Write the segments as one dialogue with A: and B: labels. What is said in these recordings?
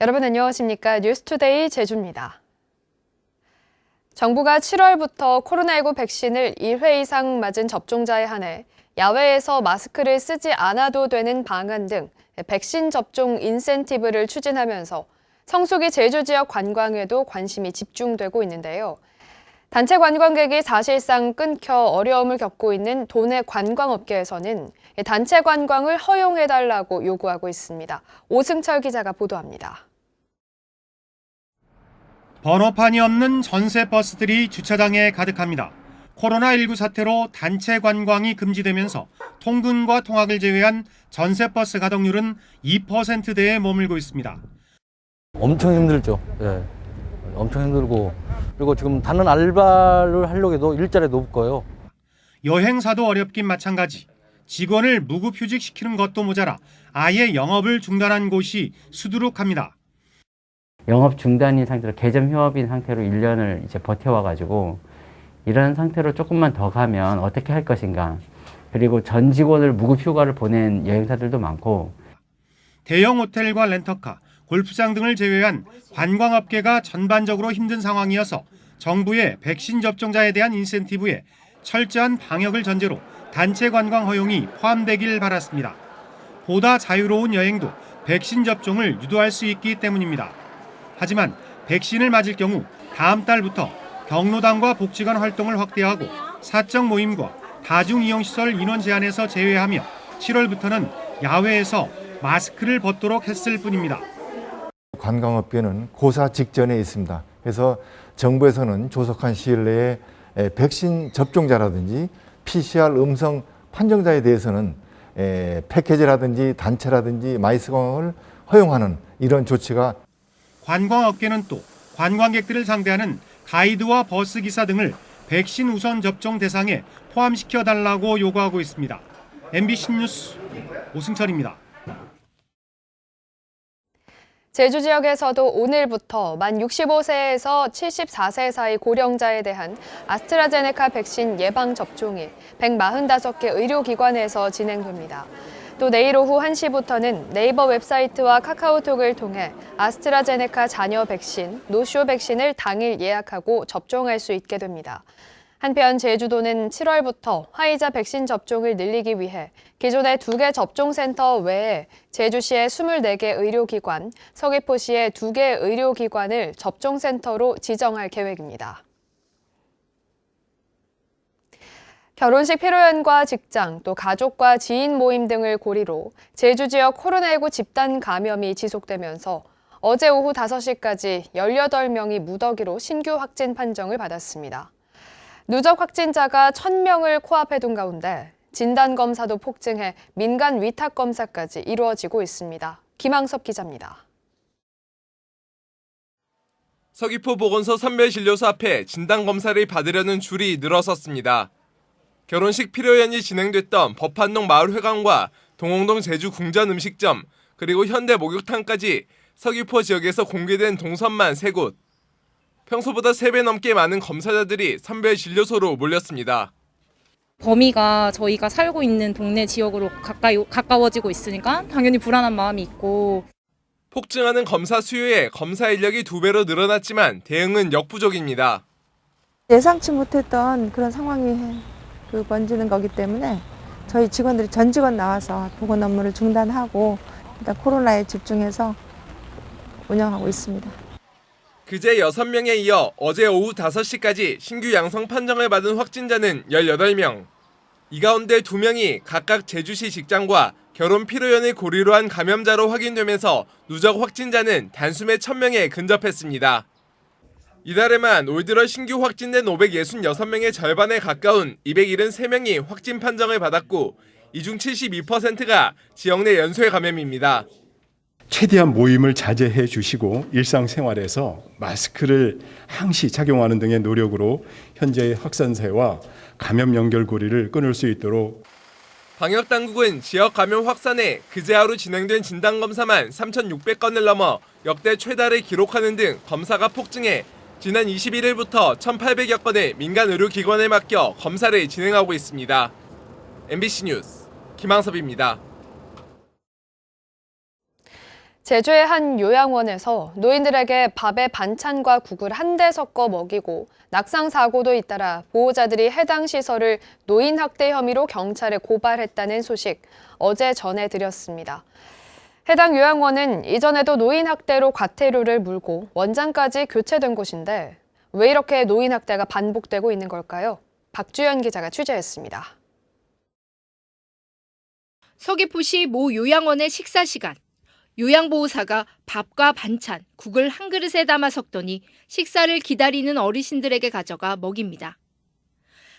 A: 여러분 안녕하십니까? 뉴스투데이 제주입니다. 정부가 7월부터 코로나19 백신을 1회 이상 맞은 접종자에 한해 야외에서 마스크를 쓰지 않아도 되는 방안 등 백신 접종 인센티브를 추진하면서 성수기 제주 지역 관광에도 관심이 집중되고 있는데요. 단체 관광객이 사실상 끊겨 어려움을 겪고 있는 도내 관광업계에서는 단체 관광을 허용해달라고 요구하고 있습니다. 오승철 기자가 보도합니다.
B: 번호판이 없는 전세 버스들이 주차장에 가득합니다. 코로나19 사태로 단체 관광이 금지되면서 통근과 통학을 제외한 전세 버스 가동률은 2%대에 머물고 있습니다.
C: 엄청 힘들죠. 예. 엄청 힘들고, 그리고 지금 다른 알바를 하려고 해도 일자리도 없고요.
B: 여행사도 어렵긴 마찬가지. 직원을 무급휴직시키는 것도 모자라 아예 영업을 중단한 곳이 수두룩합니다.
D: 영업 중단인 상태로 개점 휴업인 상태로 1년을 이제 버텨와가지고 이런 상태로 조금만 더 가면 어떻게 할 것인가. 그리고 전 직원을 무급 휴가를 보낸 여행사들도 많고.
B: 대형 호텔과 렌터카, 골프장 등을 제외한 관광업계가 전반적으로 힘든 상황이어서 정부의 백신 접종자에 대한 인센티브에 철저한 방역을 전제로 단체 관광 허용이 포함되길 바랐습니다. 보다 자유로운 여행도 백신 접종을 유도할 수 있기 때문입니다. 하지만 백신을 맞을 경우 다음 달부터 경로당과 복지관 활동을 확대하고 사적 모임과 다중이용시설 인원 제한에서 제외하며 7월부터는 야외에서 마스크를 벗도록 했을 뿐입니다.
E: 관광업계는 고사 직전에 있습니다. 그래서 정부에서는 조속한 시일 내에 백신 접종자라든지 PCR 음성 판정자에 대해서는 패키지라든지 단체라든지 마이스광을 허용하는 이런 조치가
B: 관광업계는 또 관광객들을 상대하는 가이드와 버스기사 등을 백신 우선 접종 대상에 포함시켜달라고 요구하고 있습니다. MBC 뉴스 오승철입니다.
A: 제주 지역에서도 오늘부터 만 65세에서 74세 사이 고령자에 대한 아스트라제네카 백신 예방 접종이 145개 의료기관에서 진행됩니다. 또 내일 오후 1시부터는 네이버 웹사이트와 카카오톡을 통해 아스트라제네카 잔여 백신, 노쇼 백신을 당일 예약하고 접종할 수 있게 됩니다. 한편 제주도는 7월부터 화이자 백신 접종을 늘리기 위해 기존의 2개 접종센터 외에 제주시의 24개 의료기관, 서귀포시의 2개 의료기관을 접종센터로 지정할 계획입니다. 결혼식 피로연과 직장, 또 가족과 지인 모임 등을 고리로 제주 지역 코로나19 집단 감염이 지속되면서 어제 오후 5시까지 18명이 무더기로 신규 확진 판정을 받았습니다. 누적 확진자가 1,000명을 코앞에 둔 가운데 진단검사도 폭증해 민간 위탁검사까지 이루어지고 있습니다. 김항섭 기자입니다.
F: 서귀포 보건소 선별진료소 앞에 진단검사를 받으려는 줄이 늘어섰습니다. 결혼식 피로연이 진행됐던 법한동 마을회관과 동홍동 제주 궁전 음식점, 그리고 현대 목욕탕까지 서귀포 지역에서 공개된 동선만 3곳. 평소보다 3배 넘게 많은 검사자들이 선별진료소로 몰렸습니다.
G: 범위가 저희가 살고 있는 동네 지역으로 가까워지고 있으니까 당연히 불안한 마음이 있고.
F: 폭증하는 검사 수요에 검사 인력이 2배로 늘어났지만 대응은 역부족입니다.
H: 예상치 못했던 그런 상황이 번지는 거기 때문에 저희 직원들이 전 직원 나와서 보건 업무를 중단하고 일단 코로나에 집중해서 운영하고 있습니다.
F: 그제 6명에 이어 어제 오후 5시까지 신규 양성 판정을 받은 확진자는 18명. 이 가운데 2명이 각각 제주시 직장과 결혼 피로연을 고리로 한 감염자로 확인되면서 누적 확진자는 단숨에 1,000명에 근접했습니다. 이달에만 올 들어 신규 확진된 566명의 절반에 가까운 273명이 확진 판정을 받았고 이 중 72%가 지역 내 연쇄 감염입니다.
I: 최대한 모임을 자제해 주시고 일상생활에서 마스크를 항시 착용하는 등의 노력으로 현재의 확산세와 감염 연결고리를 끊을 수 있도록
F: 방역당국은 지역 감염 확산에 그제 하루 진행된 진단검사만 3,600건을 넘어 역대 최다를 기록하는 등 검사가 폭증해 지난 21일부터 1,800여 건의 민간 의료기관에 맡겨 검사를 진행하고 있습니다. MBC 뉴스 김항섭입니다.
A: 제주의 한 요양원에서 노인들에게 밥에 반찬과 국을 한데 섞어 먹이고 낙상 사고도 잇따라 보호자들이 해당 시설을 노인 학대 혐의로 경찰에 고발했다는 소식 어제 전해드렸습니다. 해당 요양원은 이전에도 노인 학대로 과태료를 물고 원장까지 교체된 곳인데 왜 이렇게 노인 학대가 반복되고 있는 걸까요? 박주연 기자가 취재했습니다.
J: 서귀포시 모 요양원의 식사 시간. 요양보호사가 밥과 반찬, 국을 한 그릇에 담아 섞더니 식사를 기다리는 어르신들에게 가져가 먹입니다.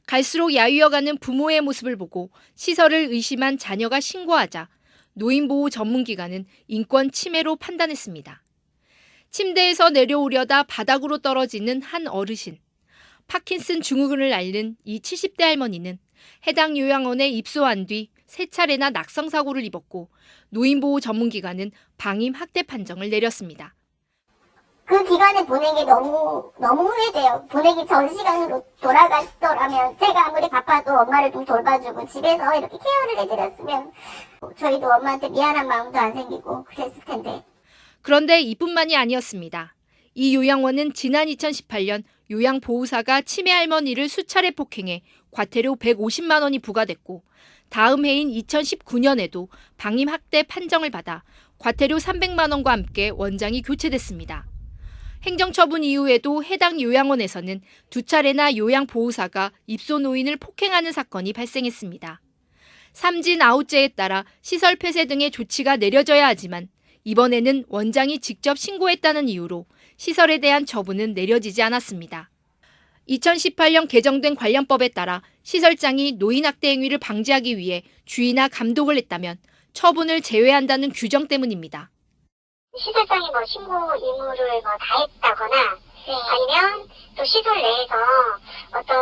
J: 갈수록 야위어가는 부모의 모습을 보고 시설을 의심한 자녀가 신고하자 노인보호 전문기관은 인권 침해로 판단했습니다. 침대에서 내려오려다 바닥으로 떨어지는 한 어르신. 파킨슨 증후군을 앓는 이 70대 할머니는 해당 요양원에 입소한 뒤 3차례나 낙성사고를 입었고 노인보호 전문기관은 방임 학대 판정을 내렸습니다.
K: 그 기간에 보낸 게 너무 후회돼요. 보내기 전 시간으로 돌아갔더라면 제가 아무리 바빠도 엄마를 좀 돌봐주고 집에서 이렇게 케어를 해드렸으면 저희도 엄마한테 미안한 마음도 안 생기고 그랬을 텐데.
J: 그런데 이뿐만이 아니었습니다. 이 요양원은 지난 2018년 요양보호사가 치매 할머니를 수차례 폭행해 과태료 150만 원이 부과됐고 다음 해인 2019년에도 방임 학대 판정을 받아 과태료 300만 원과 함께 원장이 교체됐습니다. 행정처분 이후에도 해당 요양원에서는 2차례나 요양보호사가 입소 노인을 폭행하는 사건이 발생했습니다. 삼진 아웃제에 따라 시설 폐쇄 등의 조치가 내려져야 하지만 이번에는 원장이 직접 신고했다는 이유로 시설에 대한 처분은 내려지지 않았습니다. 2018년 개정된 관련법에 따라 시설장이 노인학대 행위를 방지하기 위해 주의나 감독을 했다면 처분을 제외한다는 규정 때문입니다.
K: 시설장이 신고 의무를 다 했다거나 아니면 또 시설 내에서 어떤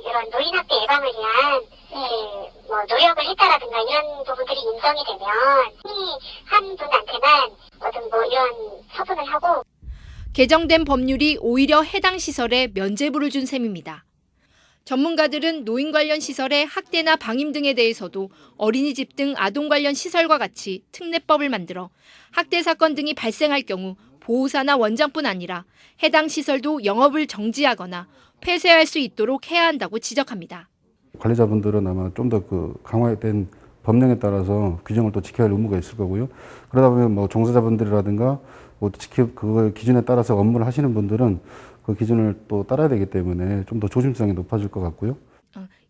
K: 이런 노인학대 예방을 위한 노력을 했다라든가 이런 부분들이 인정이 되면 한 분한테만 이런 처분을 하고
J: 개정된 법률이 오히려 해당 시설에 면죄부를 준 셈입니다. 전문가들은 노인 관련 시설의 학대나 방임 등에 대해서도 어린이집 등 아동 관련 시설과 같이 특례법을 만들어 학대 사건 등이 발생할 경우 보호사나 원장뿐 아니라 해당 시설도 영업을 정지하거나 폐쇄할 수 있도록 해야 한다고 지적합니다.
L: 관리자분들은 아마 좀 더 강화된 법령에 따라서 규정을 또 지켜야 할 의무가 있을 거고요. 그러다 보면 종사자분들이라든가 그 기준에 따라서 업무를 하시는 분들은 그 기준을 또 따라야 되기 때문에 좀 더 조심성이 높아질 것 같고요.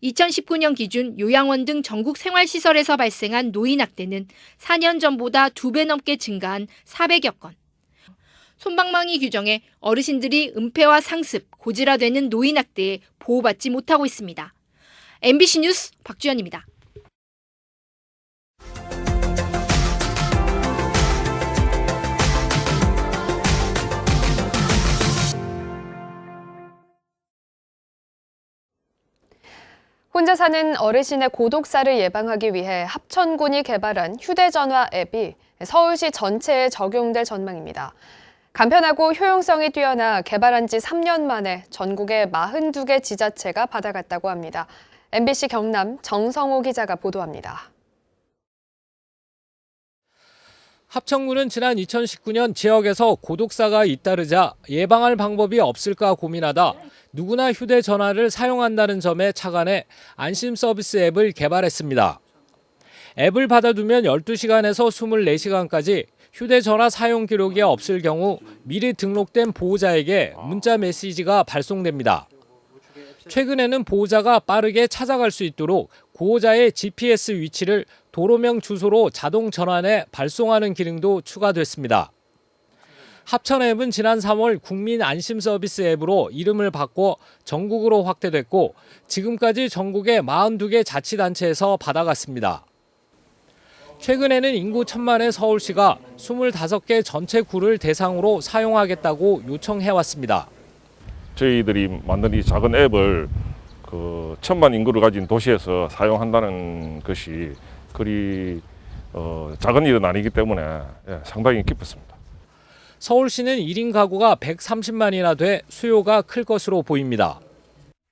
J: 2019년 기준 요양원 등 전국 생활시설에서 발생한 노인학대는 4년 전보다 2배 넘게 증가한 400여 건. 솜방망이 규정에 어르신들이 은폐와 상습, 고질화되는 노인학대에 보호받지 못하고 있습니다. MBC 뉴스 박주연입니다.
A: 혼자 사는 어르신의 고독사를 예방하기 위해 합천군이 개발한 휴대전화 앱이 서울시 전체에 적용될 전망입니다. 간편하고 효용성이 뛰어나 개발한 지 3년 만에 전국의 42개 지자체가 받아갔다고 합니다. MBC 경남 정성호 기자가 보도합니다.
M: 합천군은 지난 2019년 지역에서 고독사가 잇따르자 예방할 방법이 없을까 고민하다 누구나 휴대전화를 사용한다는 점에 착안해 안심 서비스 앱을 개발했습니다. 앱을 받아두면 12시간에서 24시간까지 휴대전화 사용 기록이 없을 경우 미리 등록된 보호자에게 문자 메시지가 발송됩니다. 최근에는 보호자가 빠르게 찾아갈 수 있도록 구호자의 GPS 위치를 도로명 주소로 자동 전환해 발송하는 기능도 추가됐습니다. 합천 앱은 지난 3월 국민 안심 서비스 앱으로 이름을 바꿔 전국으로 확대됐고 지금까지 전국의 42개 자치단체에서 받아갔습니다. 최근에는 인구 1000만의 서울시가 25개 전체 구를 대상으로 사용하겠다고 요청해왔습니다.
N: 저희들이 만든 이 작은 앱을 1000만 인구를 가진 도시에서 사용한다는 것이 그리 작은 일은 아니기 때문에 상당히 기뻤습니다.
M: 서울시는 1인 가구가 130만이나 돼 수요가 클 것으로 보입니다.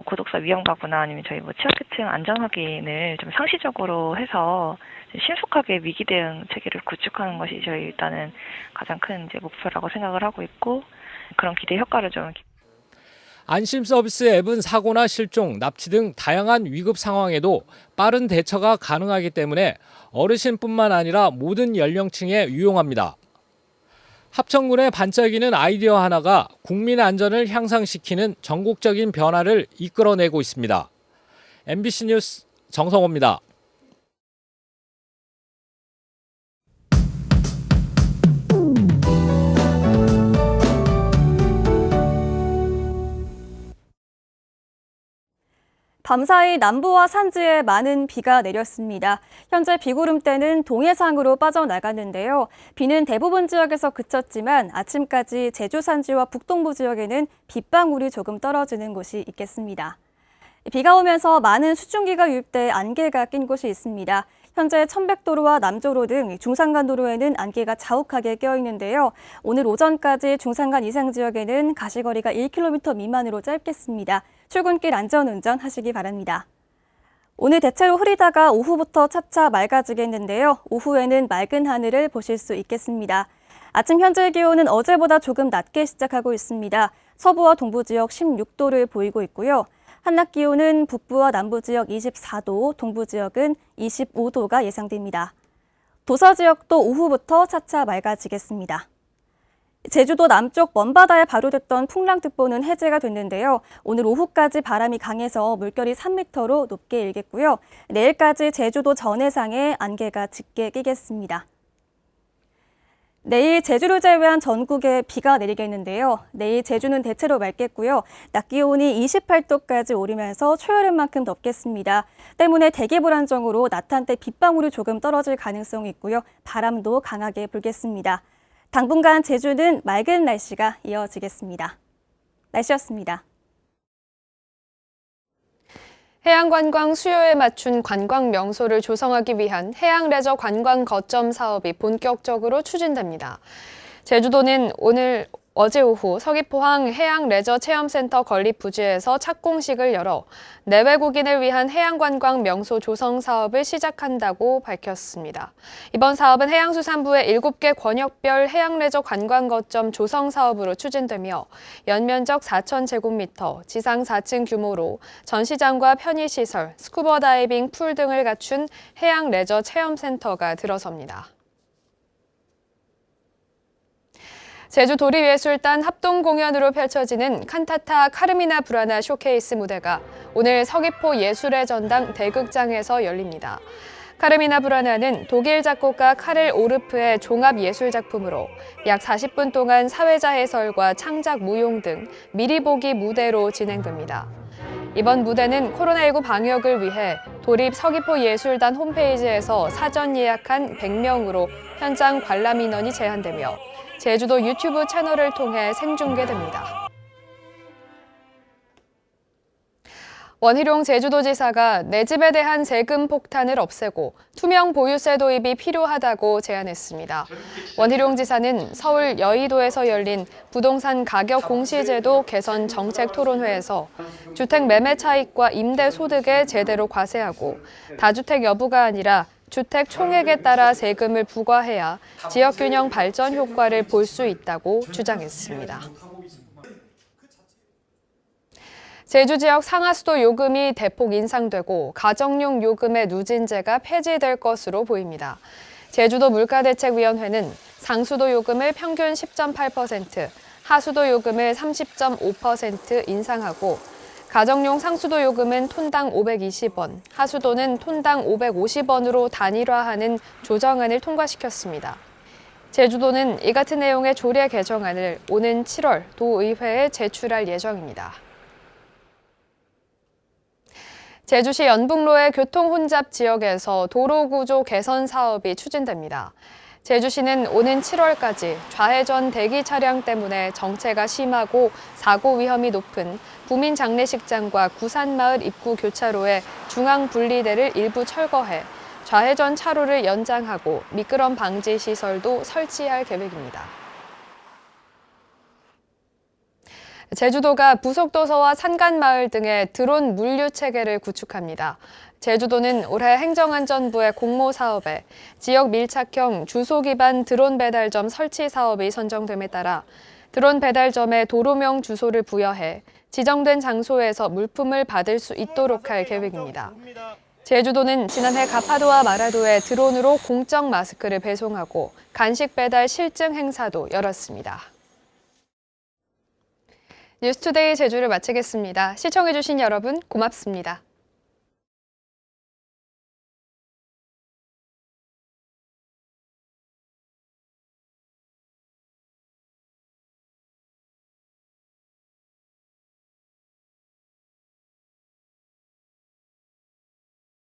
O: 고독사 위험가구나 아니면 저희 취약계층 안전 확인을 좀 상시적으로 해서 신속하게 위기 대응 체계를 구축하는 것이 저희 일단은 가장 큰 목표라고 생각을 하고 있고, 그런 기대 효과를 좀.
M: 안심 서비스 앱은 사고나 실종, 납치 등 다양한 위급 상황에도 빠른 대처가 가능하기 때문에 어르신뿐만 아니라 모든 연령층에 유용합니다. 합천군의 반짝이는 아이디어 하나가 국민 안전을 향상시키는 전국적인 변화를 이끌어내고 있습니다. MBC 뉴스 정성호입니다.
P: 밤사이 남부와 산지에 많은 비가 내렸습니다. 현재 비구름대는 동해상으로 빠져나갔는데요. 비는 대부분 지역에서 그쳤지만 아침까지 제주 산지와 북동부 지역에는 빗방울이 조금 떨어지는 곳이 있겠습니다. 비가 오면서 많은 수증기가 유입돼 안개가 낀 곳이 있습니다. 현재 천백도로와 남조로 등 중산간도로에는 안개가 자욱하게 껴있는데요. 오늘 오전까지 중산간 이상 지역에는 가시거리가 1km 미만으로 짧겠습니다. 출근길 안전운전 하시기 바랍니다. 오늘 대체로 흐리다가 오후부터 차차 맑아지겠는데요. 오후에는 맑은 하늘을 보실 수 있겠습니다. 아침 현재 기온은 어제보다 조금 낮게 시작하고 있습니다. 서부와 동부 지역 16도를 보이고 있고요. 한낮 기온은 북부와 남부 지역 24도, 동부 지역은 25도가 예상됩니다. 도서 지역도 오후부터 차차 맑아지겠습니다. 제주도 남쪽 먼바다에 발효됐던 풍랑특보는 해제가 됐는데요. 오늘 오후까지 바람이 강해서 물결이 3m로 높게 일겠고요. 내일까지 제주도 전해상에 안개가 짙게 끼겠습니다. 내일 제주를 제외한 전국에 비가 내리겠는데요. 내일 제주는 대체로 맑겠고요. 낮 기온이 28도까지 오르면서 초여름만큼 덥겠습니다. 때문에 대기 불안정으로 낮 한때 빗방울이 조금 떨어질 가능성이 있고요. 바람도 강하게 불겠습니다. 당분간 제주는 맑은 날씨가 이어지겠습니다. 날씨였습니다.
A: 해양관광 수요에 맞춘 관광 명소를 조성하기 위한 해양레저 관광 거점 사업이 본격적으로 추진됩니다. 제주도는 어제 오후 서귀포항 해양레저체험센터 건립 부지에서 착공식을 열어 내외국인을 위한 해양관광 명소 조성 사업을 시작한다고 밝혔습니다. 이번 사업은 해양수산부의 7개 권역별 해양레저 관광 거점 조성 사업으로 추진되며 연면적 4,000제곱미터, 지상 4층 규모로 전시장과 편의시설, 스쿠버 다이빙 풀 등을 갖춘 해양레저 체험센터가 들어섭니다. 제주도립예술단 합동공연으로 펼쳐지는 칸타타 카르미나 브라나 쇼케이스 무대가 오늘 서귀포 예술의 전당 대극장에서 열립니다. 카르미나 브라나는 독일 작곡가 카를 오르프의 종합예술작품으로 약 40분 동안 사회자 해설과 창작 무용 등 미리 보기 무대로 진행됩니다. 이번 무대는 코로나19 방역을 위해 도립 서귀포 예술단 홈페이지에서 사전 예약한 100명으로 현장 관람 인원이 제한되며 제주도 유튜브 채널을 통해 생중계됩니다. 원희룡 제주도지사가 내 집에 대한 세금 폭탄을 없애고 투명 보유세 도입이 필요하다고 제안했습니다. 원희룡 지사는 서울 여의도에서 열린 부동산 가격 공시제도 개선 정책 토론회에서 주택 매매 차익과 임대 소득에 제대로 과세하고 다주택 여부가 아니라 주택 총액에 따라 세금을 부과해야 지역균형 발전 효과를 볼 수 있다고 주장했습니다. 제주 지역 상하수도 요금이 대폭 인상되고 가정용 요금의 누진제가 폐지될 것으로 보입니다. 제주도 물가대책위원회는 상수도 요금을 평균 10.8%, 하수도 요금을 30.5% 인상하고 가정용 상수도 요금은 톤당 520원, 하수도는 톤당 550원으로 단일화하는 조정안을 통과시켰습니다. 제주도는 이 같은 내용의 조례 개정안을 오는 7월 도의회에 제출할 예정입니다. 제주시 연북로의 교통혼잡 지역에서 도로구조 개선 사업이 추진됩니다. 제주시는 오는 7월까지 좌회전 대기 차량 때문에 정체가 심하고 사고 위험이 높은 부민장례식장과 구산마을 입구 교차로의 중앙 분리대를 일부 철거해 좌회전 차로를 연장하고 미끄럼 방지 시설도 설치할 계획입니다. 제주도가 부속도서와 산간마을 등의 드론 물류 체계를 구축합니다. 제주도는 올해 행정안전부의 공모 사업에 지역 밀착형 주소 기반 드론 배달점 설치 사업이 선정됨에 따라 드론 배달점에 도로명 주소를 부여해 지정된 장소에서 물품을 받을 수 있도록 할 계획입니다. 제주도는 지난해 가파도와 마라도에 드론으로 공적 마스크를 배송하고 간식 배달 실증 행사도 열었습니다. 뉴스투데이 제주를 마치겠습니다. 시청해주신 여러분 고맙습니다.